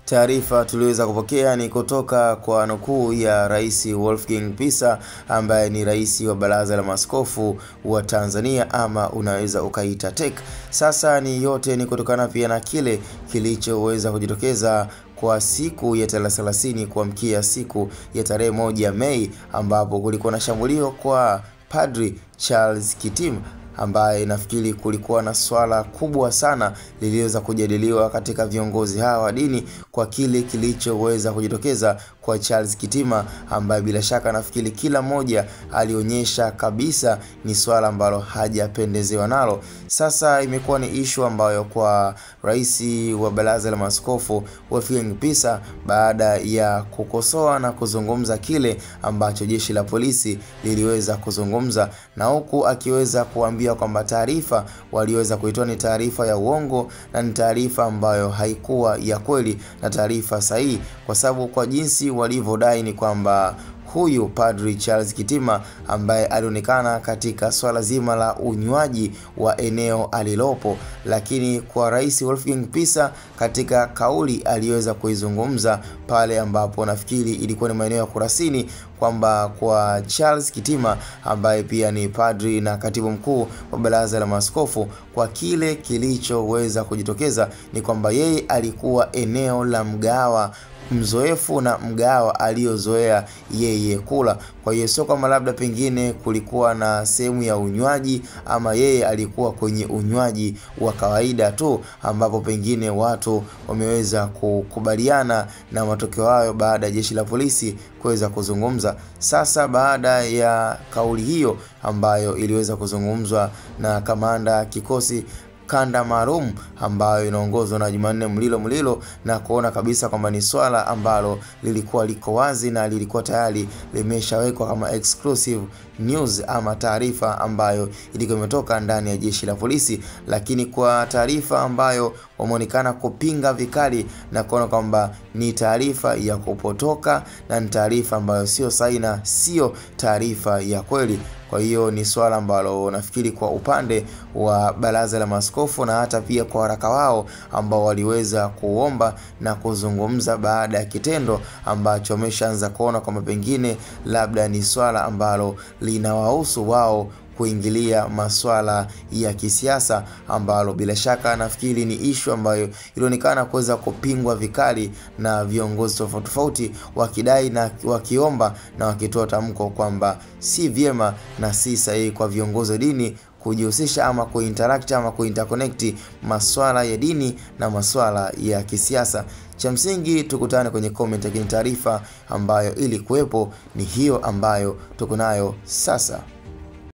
Taarifa tuliweza kupokea ni kutoka kwa nukuu ya Rais Wolfgang Pisa ambaye ni rais wa Baraza la Maaskofu wa Tanzania, ama unaweza ukaita TEC. Sasa ni yote ni kutokana pia na kile kilichoweza kujitokeza kwa siku ya 30 kuamkia siku ya tarehe 1 Mei, ambapo kulikuwa na shambulio kwa Padri Charles Kitima, ambaye nafikiri kulikuwa na swala kubwa sana liliweza kujadiliwa katika viongozi hawa wa dini kwa kile kilichoweza kujitokeza kwa Charles Kitima, ambaye bila shaka nafikiri kila mmoja alionyesha kabisa ni swala ambalo hajapendezewa nalo. Sasa imekuwa ni issue ambayo kwa rais wa Baraza la Maaskofu Wolfgang Pisa, baada ya kukosoa na kuzungumza kile ambacho jeshi la polisi liliweza kuzungumza, na huku akiweza kuambia kwamba taarifa waliweza kuitoa ni taarifa ya uongo na ni taarifa ambayo haikuwa ya kweli na taarifa sahihi, kwa sababu kwa jinsi walivyodai ni kwamba huyu Padri Charles Kitima ambaye alionekana katika swala zima la unywaji wa eneo alilopo, lakini kwa Rais Wolfgang Pisa katika kauli aliweza kuizungumza pale ambapo nafikiri ilikuwa ni maeneo ya Kurasini, kwamba kwa Charles Kitima ambaye pia ni padri na katibu mkuu wa Baraza la Maaskofu, kwa kile kilichoweza kujitokeza ni kwamba yeye alikuwa eneo la mgawa mzoefu na mgawa aliyozoea yeye kula. Kwa hiyo sio kama labda pengine kulikuwa na sehemu ya unywaji, ama yeye alikuwa kwenye unywaji wa kawaida tu, ambapo pengine watu wameweza kukubaliana na matokeo hayo baada ya jeshi la polisi kuweza kuzungumza. Sasa baada ya kauli hiyo ambayo iliweza kuzungumzwa na kamanda kikosi kanda maalum ambayo inaongozwa na Jumanne Mlilo, na kuona kabisa kwamba ni swala ambalo lilikuwa liko wazi na lilikuwa tayari limeshawekwa kama exclusive news ama taarifa ambayo ilikuwa imetoka ndani ya jeshi la polisi, lakini kwa taarifa ambayo wameonekana kupinga vikali na kuona kwamba ni taarifa ya kupotoka na ni taarifa ambayo sio sahihi na sio taarifa ya kweli. Kwa hiyo ni swala ambalo nafikiri kwa upande wa Baraza la Maaskofu na hata pia kwa waraka wao ambao waliweza kuomba na kuzungumza baada ya kitendo ambacho wameshaanza kuona kwamba pengine labda ni swala ambalo linawahusu wao kuingilia masuala ya kisiasa, ambalo bila shaka nafikiri ni issue ambayo ilionekana kuweza kupingwa vikali na viongozi tofauti wakidai na wakiomba na wakitoa tamko kwamba si vyema na si sahihi kwa viongozi wa dini kujihusisha ama kuinteract ama kuinterconnect masuala ya dini na masuala ya kisiasa. Cha msingi tukutane kwenye comment, lakini taarifa ambayo ili kuwepo ni hiyo ambayo tuko nayo sasa.